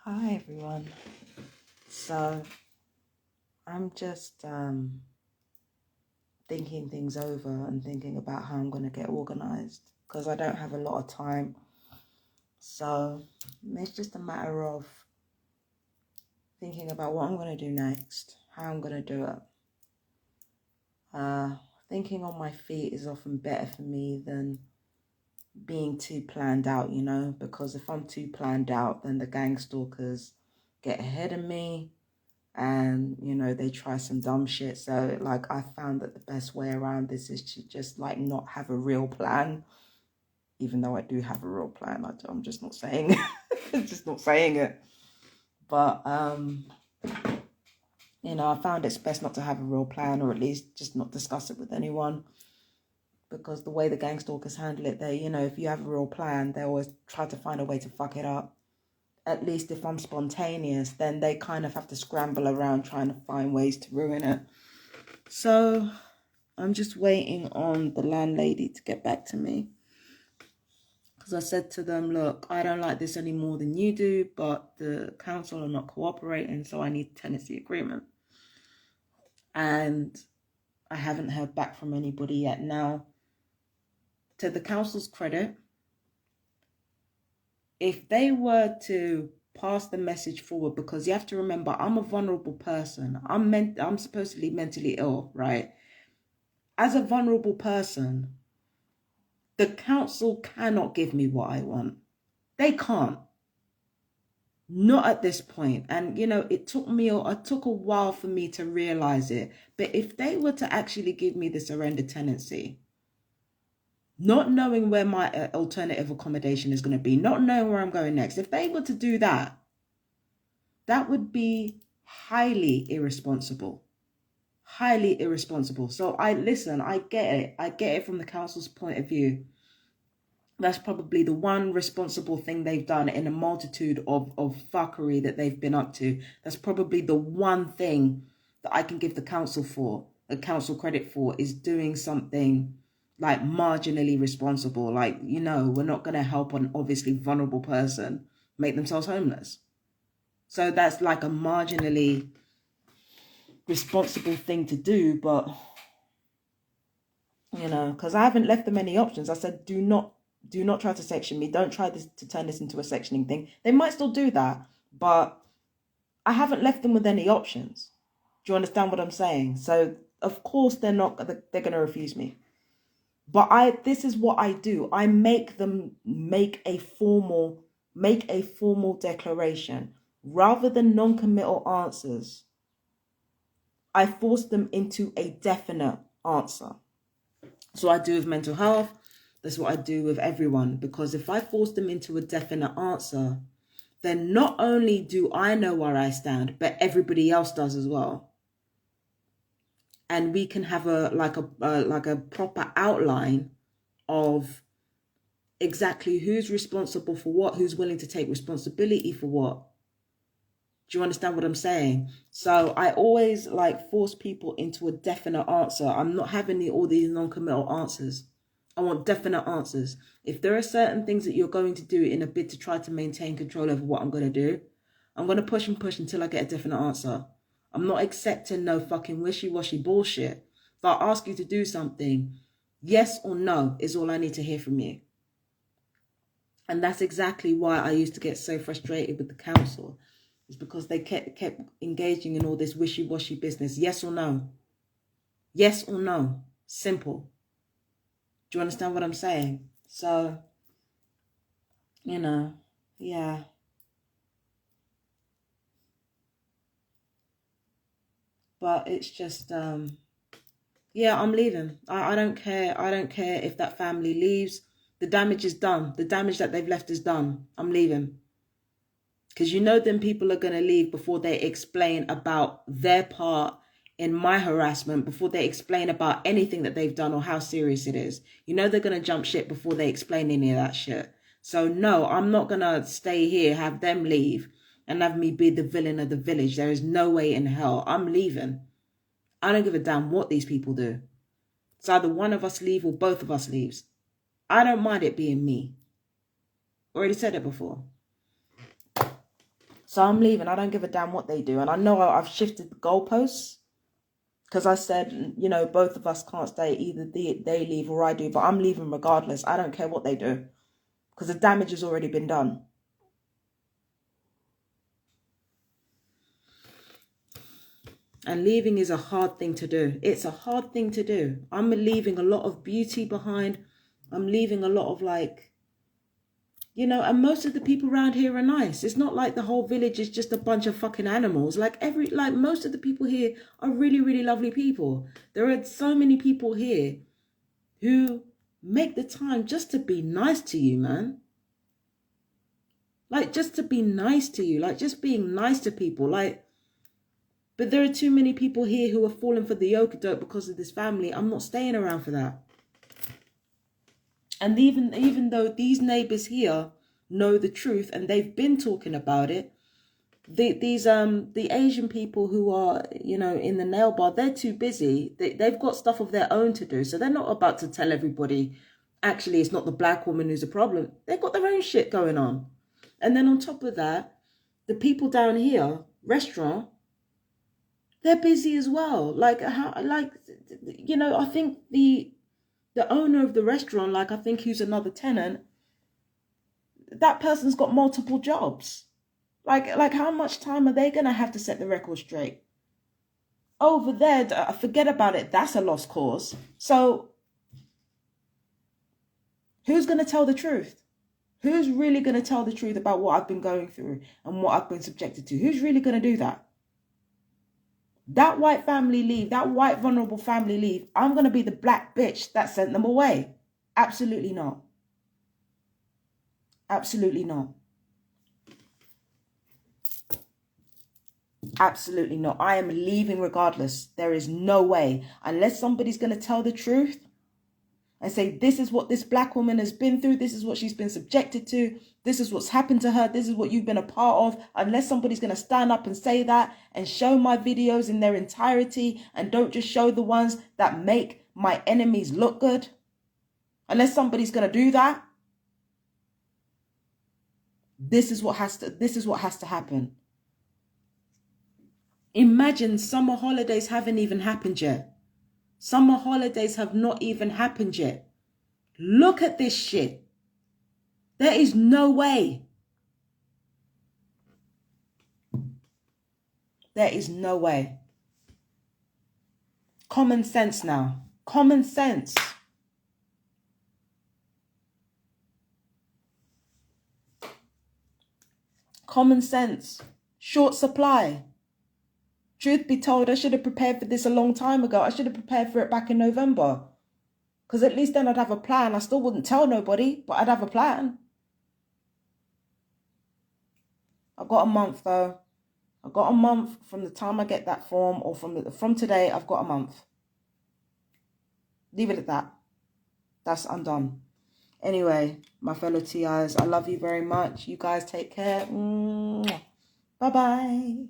Hi everyone. So I'm just thinking things over and thinking about how I'm going to get organized because I don't have a lot of time. So it's just a matter of thinking about what I'm going to do next, how I'm going to do it. Thinking on my feet is often better for me than being too planned out, because if I'm too planned out, then the gang stalkers get ahead of me. And they try some dumb shit. So I found that the best way around this is to just not have a real plan, even though I do have a real plan. I'm just not saying just not saying it. But I found it's best not to have a real plan, or at least just not discuss it with anyone, because the way the gang stalkers handle it, they if you have a real plan, they always try to find a way to fuck it up. At least if I'm spontaneous, then they kind of have to scramble around trying to find ways to ruin it. So I'm just waiting on the landlady to get back to me, because I said to them, look, I don't like this any more than you do, but the council are not cooperating, so I need a tenancy agreement. And I haven't heard back from anybody yet. Now, to the council's credit, if they were to pass the message forward, because you have to remember, I'm a vulnerable person. I'm supposedly mentally ill, right? As a vulnerable person, the council cannot give me what I want. They can't. Not at this point. And, it took a while for me to realize it. But if they were to actually give me the surrender tenancy, not knowing where my alternative accommodation is going to be, not knowing where I'm going next, if they were to do that, that would be highly irresponsible. Highly irresponsible. So I get it. I get it from the council's point of view. That's probably the one responsible thing they've done in a multitude of fuckery that they've been up to. That's probably the one thing that I can give the council credit for, is doing something marginally responsible. We're not going to help an obviously vulnerable person make themselves homeless. So that's a marginally responsible thing to do, but because I haven't left them any options. I said, do not try to section me. Don't try to turn this into a sectioning thing. They might still do that, but I haven't left them with any options. Do you understand what I'm saying? So of course they're going to refuse me. But this is what I do. I make them make a formal declaration rather than non-committal answers. I force them into a definite answer. So I do with mental health. That's what I do with everyone. Because if I force them into a definite answer, then not only do I know where I stand, but everybody else does as well. And we can have a proper outline of exactly who's responsible for what, who's willing to take responsibility for what. Do you understand what I'm saying? So I always force people into a definite answer. I'm not having all these non-committal answers. I want definite answers. If there are certain things that you're going to do in a bid to try to maintain control over what I'm going to do, I'm going to push and push until I get a definite answer. I'm not accepting no fucking wishy-washy bullshit. If I ask you to do something, yes or no is all I need to hear from you. And that's exactly why I used to get so frustrated with the council. It's because they kept engaging in all this wishy-washy business. Yes or no? Yes or no? Simple. Do you understand what I'm saying? So, yeah. But it's just, yeah, I'm leaving. I don't care. I don't care if that family leaves. The damage is done. The damage that they've left is done. I'm leaving. Because them people are going to leave before they explain about their part in my harassment, before they explain about anything that they've done or how serious it is. They're going to jump ship before they explain any of that shit. So no, I'm not going to stay here, have them leave, and have me be the villain of the village. There is no way in hell. I'm leaving. I don't give a damn what these people do. It's either one of us leave or both of us leaves. I don't mind it being me. Already said it before. So I'm leaving. I don't give a damn what they do. And I know I've shifted the goalposts because I said, you know, both of us can't stay. Either they leave or I do. But I'm leaving regardless. I don't care what they do because the damage has already been done. And leaving is a hard thing to do. It's a hard thing to do. I'm leaving a lot of beauty behind. I'm leaving a lot of like, you know, and most of the people around here are nice. It's not like the whole village is just a bunch of fucking animals. Like most of the people here are really, really lovely people. There are so many people here who make the time just to be nice to you, man. Like just to be nice to you, like just being nice to people. Like, but there are too many people here who are falling for the yoke-a-doke because of this family. I'm not staying around for that. And even though these neighbors here know the truth and they've been talking about it, the Asian people who are, you know, in the nail bar, they're too busy. They've got stuff of their own to do. So they're not about to tell everybody, actually, it's not the black woman who's a problem. They've got their own shit going on. And then on top of that, the people down here, restaurant, they're busy as well. Like, you know, I think the owner of the restaurant, like I think who's another tenant, that person's got multiple jobs. Like how much time are they going to have to set the record straight? Over there, forget about it. That's a lost cause. So who's going to tell the truth? Who's really going to tell the truth about what I've been going through and what I've been subjected to? Who's really going to do that? That white family leave, that white vulnerable family leave, I'm going to be the black bitch that sent them away. Absolutely not. Absolutely not. Absolutely not. I am leaving regardless. There is no way. Unless somebody's going to tell the truth and say, this is what this black woman has been through. This is what she's been subjected to. This is what's happened to her. This is what you've been a part of. Unless somebody's going to stand up and say that and show my videos in their entirety and don't just show the ones that make my enemies look good. Unless somebody's going to do that. This is what has to happen. Imagine summer holidays haven't even happened yet. Summer holidays have not even happened yet. Look at this shit. There is no way. There is no way. Common sense now. Common sense. Common sense. Short supply. Truth be told, I should have prepared for this a long time ago. I should have prepared for it back in November. Because at least then I'd have a plan. I still wouldn't tell nobody, but I'd have a plan. I've got a month though. I've got a month from the time I get that form, or from today, I've got a month. Leave it at that. I'm done. Anyway, my fellow TIs, I love you very much. You guys take care. Bye-bye.